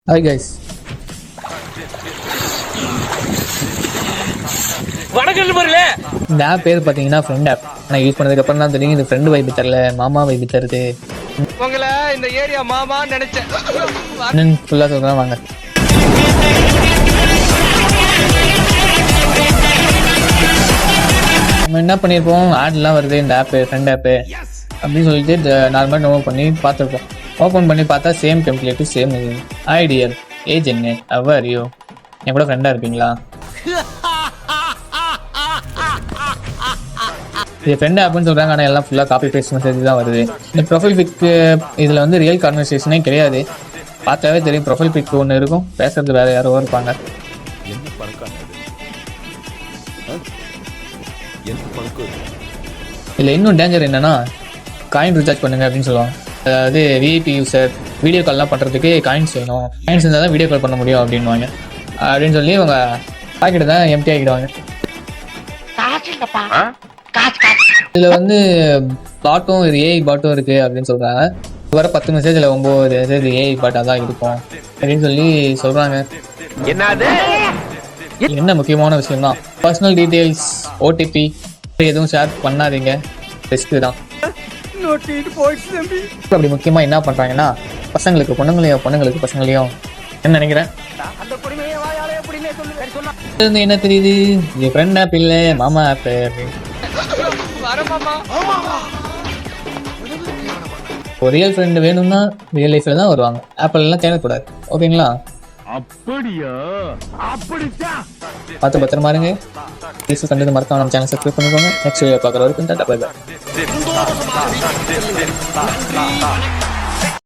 Hi guys, இந்த app பேர் பார்த்தீங்கன்னா ஃப்ரெண்ட் ஆப். நான் யூஸ் பண்ணதுக்கப்புறம் தான் தெரியும் இது ஃப்ரெண்டு வைப்பு தரல, மாமா வைப்பு தருது. உங்களை இந்த ஏரியா மாமா நினைச்சேன். ஃபுல்லாக சொல்கிறேன் வாங்க. நம்ம என்ன பண்ணியிருப்போம், ஆட்லாம் வருது இந்த ஆப்பு ஃப்ரெண்ட் ஆப்பு அப்படின்னு சொல்லிட்டு நார்மலாக நோ பண்ணி பார்த்துருப்போம். ஓப்பன் பண்ணி பார்த்தா சேம் டெம்ப்ளேட்டு சேம் இது. ஐடியல் ஏஜ் என்ன, அவர் யூ, என் கூட ஃப்ரெண்டாக இருப்பீங்களா? இது ஃப்ரெண்ட் ஆப்னு சொல்கிறாங்க, ஆனால் எல்லாம் ஃபுல்லாக காப்பி பேஸ்ட் மெசேஜ் தான் வருது. இந்த ப்ரொஃபைல் பிக்கு இதில் வந்து ரியல் கான்வர்சேஷனே கிடையாது. பார்த்தாவே தெரியும் ப்ரொஃபைல் பிக் ஒன்று இருக்கும், பேசுறது வேறு யாரோ இருப்பாங்க. இதில் இன்னும் டேஞ்சர் என்னன்னா, காயின் ரீசார்ஜ் பண்ணுங்க அப்படின்னு சொல்லுவாங்க. அதாவது விஐபி யூசர் வீடியோ கால்லாம் பண்ணுறதுக்கு காயின்ஸ் வேணும், காயின்ஸ் இருந்தால் தான் வீடியோ கால் பண்ண முடியும் அப்படின்வாங்க. அப்படின்னு சொல்லி அவங்க பாக்கெட்டு தான் எம்டி ஆகிடுவாங்க. இதில் வந்து பாட்டும் ஏஐ பாட்டும் இருக்குது அப்படின்னு சொல்கிறாங்க. வர 10 மெசேஜில் 9 மெசேஜ் ஏஐ பாட்டாக தான் இருக்கும் அப்படின்னு சொல்லி சொல்கிறாங்க. என்ன முக்கியமான விஷயம் தான், பர்சனல் டீட்டெயில்ஸ் ஓடிபி எதுவும் ஷேர் பண்ணாதீங்க, பெஸ்ட்டு தான். அப்படி முக்கியமாக என்ன பண்ணுறாங்கன்னா, பசங்களுக்கு பொண்ணுங்களையும் பொண்ணுங்களுக்கு பசங்களையும் என்ன நினைக்கிறேன் என்ன தெரியுது, இது ஃப்ரெண்ட் ஆப் இல்லை மாமா ஆப். ஒரு ரியல் ஃப்ரெண்டு வேணும்னா ரியல் லைஃப்ல தான் வருவாங்க, ஆப்பிள்லாம் தேடக்கூடாது. ஓகேங்களா? அப்படியா? அப்படிதான். பார்த்து பத்திரமா இருங்க. ப்ளீஸ் கண்டது மறக்காம நம்ம சேனல் சப்ஸ்கிரைப் பண்ணிக்கோங்க. நெக்ஸ்ட் வீடியோ பார்க்குற வரைக்கும் டாடா பை பை.